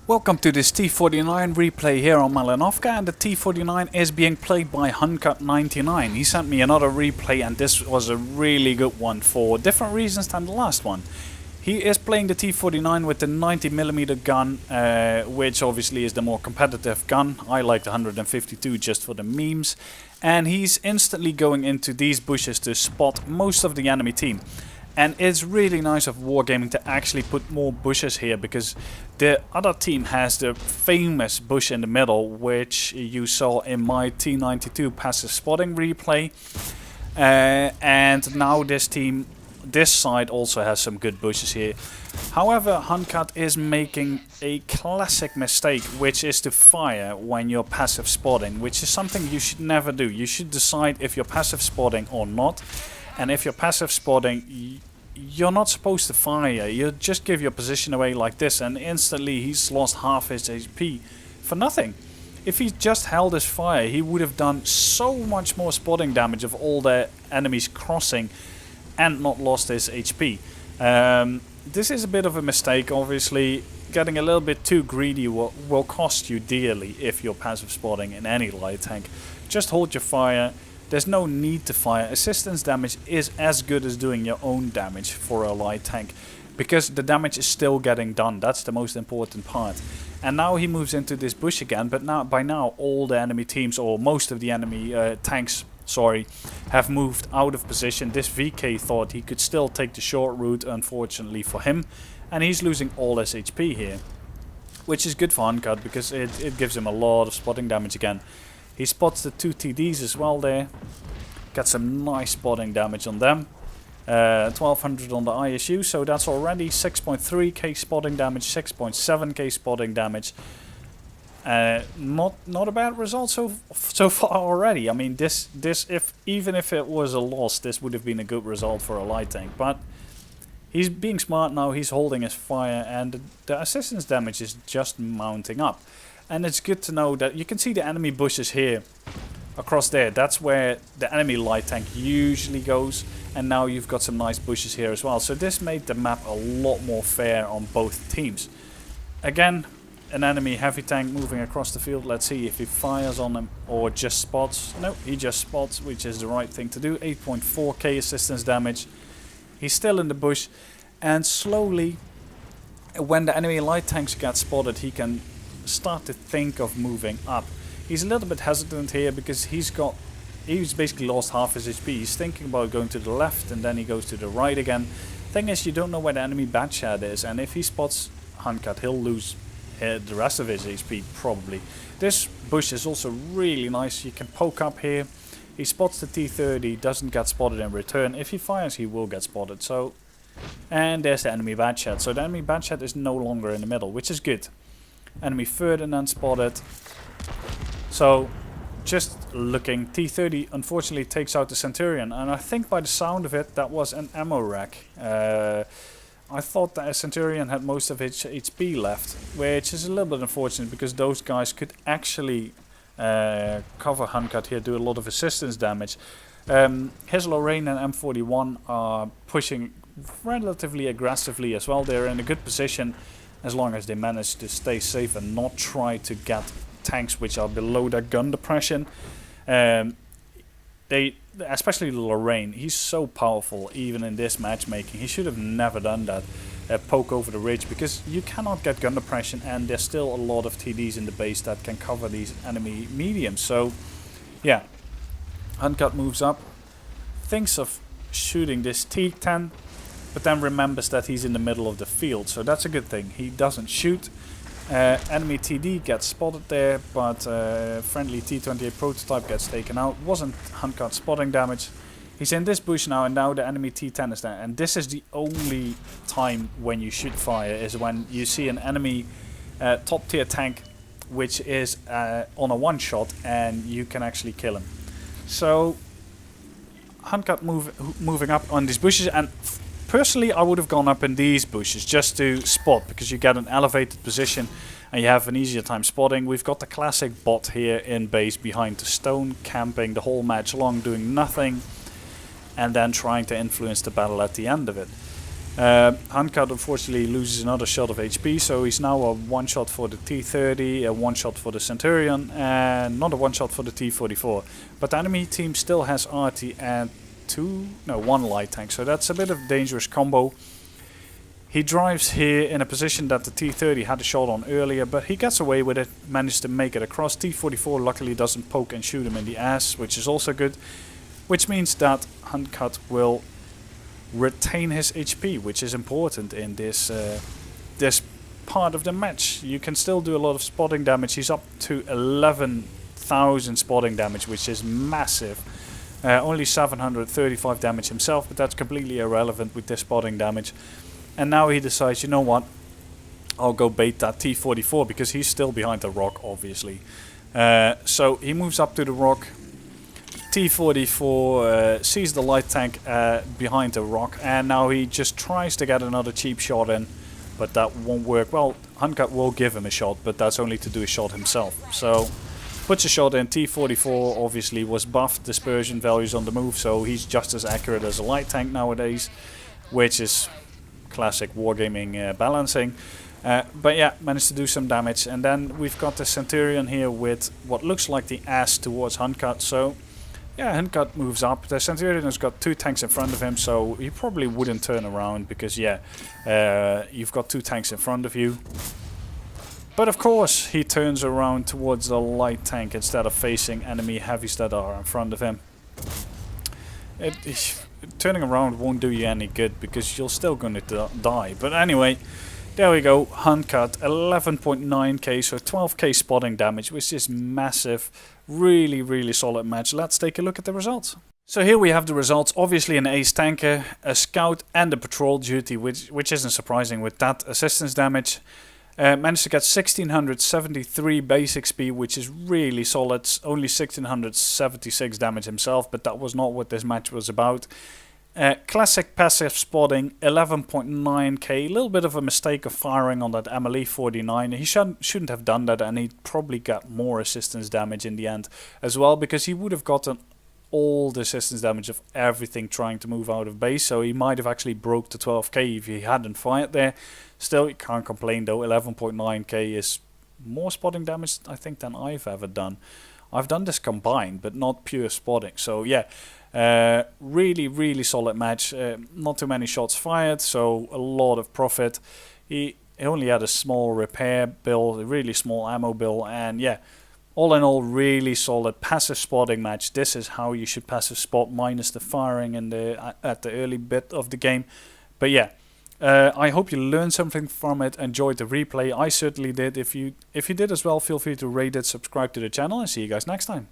Welcome to this T49 replay here on Campinovka, and the T49 is being played by huncut99. He sent me another replay and this was a really good one for different reasons than the last one. He is playing the T49 with the 90mm gun, which obviously is the more competitive gun. I like the 152 just for the memes. And he's instantly going into these bushes to spot most of the enemy team. And it's really nice of Wargaming to actually put more bushes here, because the other team has the famous bush in the middle, which you saw in my T92 passive spotting replay. And now this team, this side also has some good bushes here. However, Huncut is making a classic mistake, which is to fire when you're passive spotting, which is something you should never do. You should decide if you're passive spotting or not. And if you're passive spotting, you're not supposed to fire. You just give your position away like this and instantly he's lost half his HP for nothing. If he just held his fire, he would have done so much more spotting damage of all the enemies crossing and not lost his HP. This is a bit of a mistake, obviously. Getting a little bit too greedy will cost you dearly if you're passive spotting in any light tank. Just hold your fire. There's no need to fire. Assistance damage is as good as doing your own damage for a light tank, because the damage is still getting done. That's the most important part. And now he moves into this bush again, but now by now all the enemy teams, or most of the enemy tanks, sorry, have moved out of position. This VK thought he could still take the short route, unfortunately for him, and he's losing all his HP here, which is good for Huncut because it gives him a lot of spotting damage again. He spots the two TDs as well there. Got some nice spotting damage on them. 1200 on the ISU, so that's already 6.3k spotting damage, 6.7k spotting damage. Not a bad result so far already. I mean, this even if it was a loss, this would have been a good result for a light tank. But he's being smart now. He's holding his fire, and the assistance damage is just mounting up. And it's good to know that you can see the enemy bushes here across there. That's where the enemy light tank usually goes. And now you've got some nice bushes here as well. So this made the map a lot more fair on both teams. Again, an enemy heavy tank moving across the field. Let's see if he fires on him or just spots. No, he just spots, which is the right thing to do. 8.4k assistance damage. He's still in the bush. And slowly, when the enemy light tanks get spotted, he can start to think of moving up. He's a little bit hesitant here because he's basically lost half his HP. He's thinking about going to the left and then he goes to the right again. Thing is, you don't know where the enemy Batshad is, and if he spots Huncut, he'll lose the rest of his HP probably. This bush is also really nice. You can poke up here. He spots the T30, doesn't get spotted in return. If he fires, he will get spotted. So, and there's the enemy Batshad. So the enemy Batshad is no longer in the middle, which is good. Enemy Ferdinand spotted. So, just looking, T30 unfortunately takes out the Centurion, and I think by the sound of it, that was an ammo rack. I thought that a Centurion had most of its HP left, which is a little bit unfortunate because those guys could actually cover Huncut here, do a lot of assistance damage. His Lorraine and M41 are pushing relatively aggressively as well. They're in a good position, as long as they manage to stay safe and not try to get tanks which are below their gun depression. Especially Lorraine, he's so powerful even in this matchmaking. He should have never done that, poke over the ridge, because you cannot get gun depression and there's still a lot of TDs in the base that can cover these enemy mediums. So yeah, Huncut moves up, thinks of shooting this T10, but then remembers that he's in the middle of the field, so that's a good thing. He doesn't shoot. Enemy TD gets spotted there, but friendly T28 prototype gets taken out. Wasn't Huncut spotting damage. He's in this bush now, and now the enemy T10 is there. And this is the only time when you should fire, is when you see an enemy top tier tank which is on a one shot and you can actually kill him. So Huncut moving up on these bushes, and personally, I would have gone up in these bushes just to spot, because you get an elevated position and you have an easier time spotting. We've got the classic bot here in base behind the stone, camping the whole match long, doing nothing, and then trying to influence the battle at the end of it. Huncut unfortunately loses another shot of HP, so he's now a one shot for the T30, a one shot for the Centurion, and not a one shot for the T44. But the enemy team still has arty and one light tank, so that's a bit of a dangerous combo. He drives here in a position that the T30 had a shot on earlier, but he gets away with it, managed to make it across. T44 luckily doesn't poke and shoot him in the ass, which is also good. Which means that Huncut will retain his HP, which is important in this this part of the match. You can still do a lot of spotting damage. He's up to 11,000 spotting damage, which is massive. Only 735 damage himself, but that's completely irrelevant with this spotting damage. And now he decides, you know what, I'll go bait that T44 because he's still behind the rock, obviously. So he moves up to the rock. T44 sees the light tank behind the rock, and now he just tries to get another cheap shot in, but that won't work. Well, Huncut will give him a shot, but that's only to do a shot himself. So puts a shot in. T44 obviously was buffed, dispersion values on the move, so he's just as accurate as a light tank nowadays, which is classic wargaming balancing. But yeah, managed to do some damage. And then we've got the Centurion here with what looks like the ass towards Huncut. So yeah, Huncut moves up. The Centurion has got two tanks in front of him, so he probably wouldn't turn around because yeah, you've got two tanks in front of you. But of course he turns around towards the light tank instead of facing enemy heavies that are in front of him. Turning around won't do you any good because you're still going to die. But anyway, there we go. Huncut 11.9k, so 12k spotting damage, which is massive. Really, really solid match. Let's take a look at the results. So here we have the results. Obviously an ace tanker, a scout and a patrol duty, which isn't surprising with that assistance damage. Managed to get 1673 basic speed, which is really solid. Only 1676 damage himself, but that was not what this match was about. Classic passive spotting, 11.9k. A little bit of a mistake of firing on that T49. He shouldn't have done that, and he'd probably got more assistance damage in the end as well, because he would have gotten all the assistance damage of everything trying to move out of base, so he might have actually broke the 12k if he hadn't fired there. Still, you can't complain though. 11.9k is more spotting damage, I think, than I've ever done. I've done this combined, but not pure spotting. So yeah, really, really solid match. Not too many shots fired, so a lot of profit. He only had a small repair bill, a really small ammo bill, and yeah, all in all, really solid passive spotting match. This is how you should passive spot, minus the firing in at the early bit of the game. But yeah, I hope you learned something from it, enjoyed the replay. I certainly did. If you did as well, feel free to rate it, subscribe to the channel, and see you guys next time.